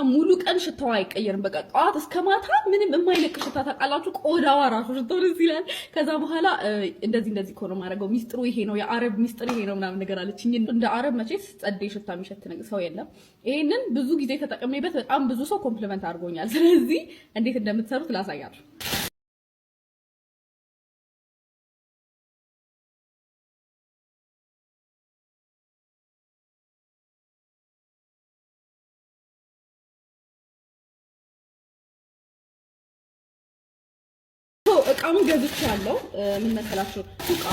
ሙሉ ቀን ሽታው አይቀየርም። በቃ ጠዋት እስከ ማታ ምንም የማይለቅ ሽታ ታውቃላችሁ። ቆዳዋ ራሱ ሽታው ደስ ይላል። ከዛ በኋላ እንደዚህ እኮ ነው ማረገው። ሚስጥሩ ይሄ ነው፣ የአረብ ሚስጥር ይሄ ነው ምናምን ነገር አለችኝ። እንደ አረብ መቼስ ጸዴ ሽታ የሚሸት ሰው የለም። ይሄንን ብዙ ጊዜ ተጠቅሜበት በጣም ብዙ ሰው ኮምፕሊመንት አድርጎኛል። ስለዚህ እንዴት እንደምትሰሩት ላሳያችሁ። እቃውን ገዝቻለሁ። ምን መሰላችሁ? እቃ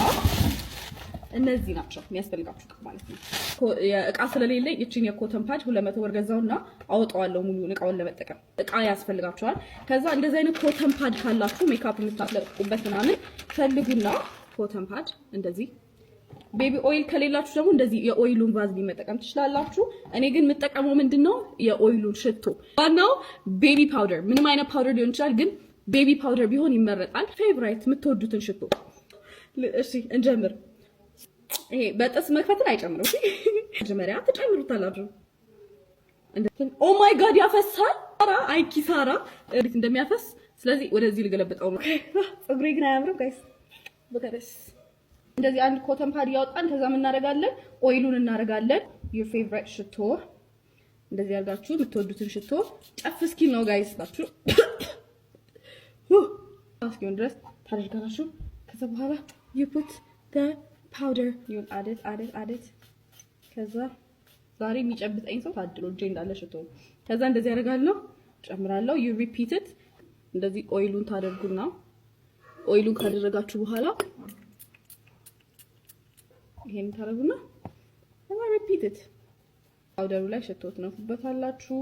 እነዚህ ናቸው የሚያስፈልጋችሁ እቃ ማለት ነው። እቃ ስለሌለኝ እቺን የኮተን ፓድ 200 ብር ገዛውና አወጣዋለሁ ሙሉውን እቃውን ለመጠቀም። እቃ ያስፈልጋችኋል። ከዛ እንደዚህ አይነት ኮተን ፓድ ካላችሁ ሜካፕ የምታስለቅቁበት ምናምን ፈልጉና ኮተን ፓድ እንደዚህ። ቤቢ ኦይል ከሌላችሁ ደግሞ እንደዚህ የኦይሉን ቫዝሊን መጠቀም ትችላላችሁ። እኔ ግን የምጠቀመው ምንድነው የኦይሉን ሽቶ። ዋናው ቤቢ ፓውደር፣ ምንም አይነት ፓውደር ሊሆን ይችላል ግን ቤቢ ፓውደር ቢሆን ይመረጣል። ፌቨራይት የምትወዱትን ሽቶ። እሺ እንጀምር። ይሄ በጥስ መክፈትን አይጨምርም። እሺ መጀመሪያ ትጨምሩታላችሁ። ኦ ማይ ጋድ ያፈሳል። አራ አይ ኪሳራ እንዴት እንደሚያፈስ። ስለዚህ ወደዚህ ልገለብጠው ነው። ፀጉሬ ግን አያምርም ጋይስ። በከረስ እንደዚህ አንድ ኮተን ፓድ ያወጣን። ከዛ ምን እናደርጋለን? ኦይሉን እናደርጋለን። your favorite ሽቶ እንደዚህ አድርጋችሁ የምትወዱትን ሽቶ ጨፍ እስኪል ነው ጋይስ ታችሁ እስኪሆን ድረስ ታደርጋላችሁ። ከዛ በኋላ you put the powder, you add it ከዛ ዛሬ የሚጨብጠኝ ሰው ታድሎ እጄ እንዳለ ሽቶ። ከዛ እንደዚህ አደርጋለሁ፣ ጨምራለሁ። you repeat it እንደዚህ ኦይሉን ታደርጉና ኦይሉን ካደረጋችሁ በኋላ ይሄን ታደርጉና እና repeat it ፓውደሩ ላይ ሽቶ ትነፉበታላችሁ።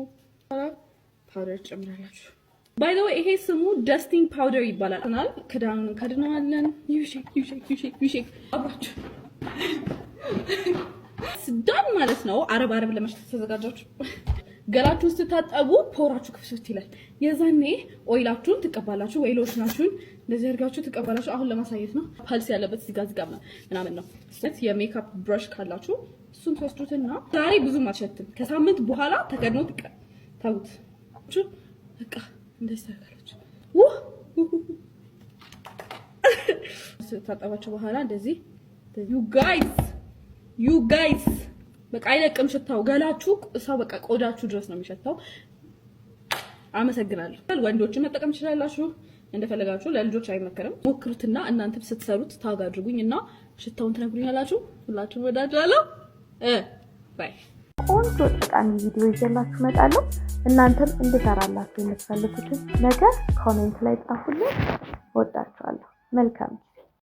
ፓውደር ጨምራላችሁ። By the way, ይሄ ስሙ dusting powder ይባላል። ክዳኑን ከድነዋለን። you shake አብራችሁ ስዳን ማለት ነው። አረብ ለመሽተት ተዘጋጃችሁ። ገላችሁን ስትታጠቡ ፖራችሁ ክፍት ይላል። የዛኔ ኦይላችሁን ትቀባላችሁ ወይ ሎሽናችሁን እንደዚህ አድርጋችሁ ትቀባላችሁ። አሁን ለማሳየት ነው። ፓልስ ያለበት እዚህ ጋር ምናምን ነው። ስለዚህ የሜካፕ ብራሽ ካላችሁ እሱን ትወስዱትና ዛሬ ብዙም አልሸትም። ከሳምንት በኋላ ተከድኖ ታውት በቃ እንደዚህ ታደርጋላችሁ። ታጠባችሁ በኋላ እንደዚህ you guys በቃ አይለቅም ሽታው። ገላችሁ እሳው በቃ ቆዳችሁ ድረስ ነው የሚሸታው። አመሰግናለሁ። ወንዶችን መጠቀም ትችላላችሁ እንደፈለጋችሁ። ለልጆች አይመከርም። ሞክሩትና እናንተም ስትሰሩት ታግ አድርጉኝና ሽታውን ትነግሩኛላችሁ። ሁላችሁም ወዳጃለሁ። ባይ። ቆንጆ ጠቃሚ ቪዲዮ ይዤላችሁ እመጣለሁ። እናንተም እንድሰራላችሁ የምትፈልጉትን ነገር ኮሜንት ላይ ጻፉልኝ። ወዳችኋለሁ። መልካም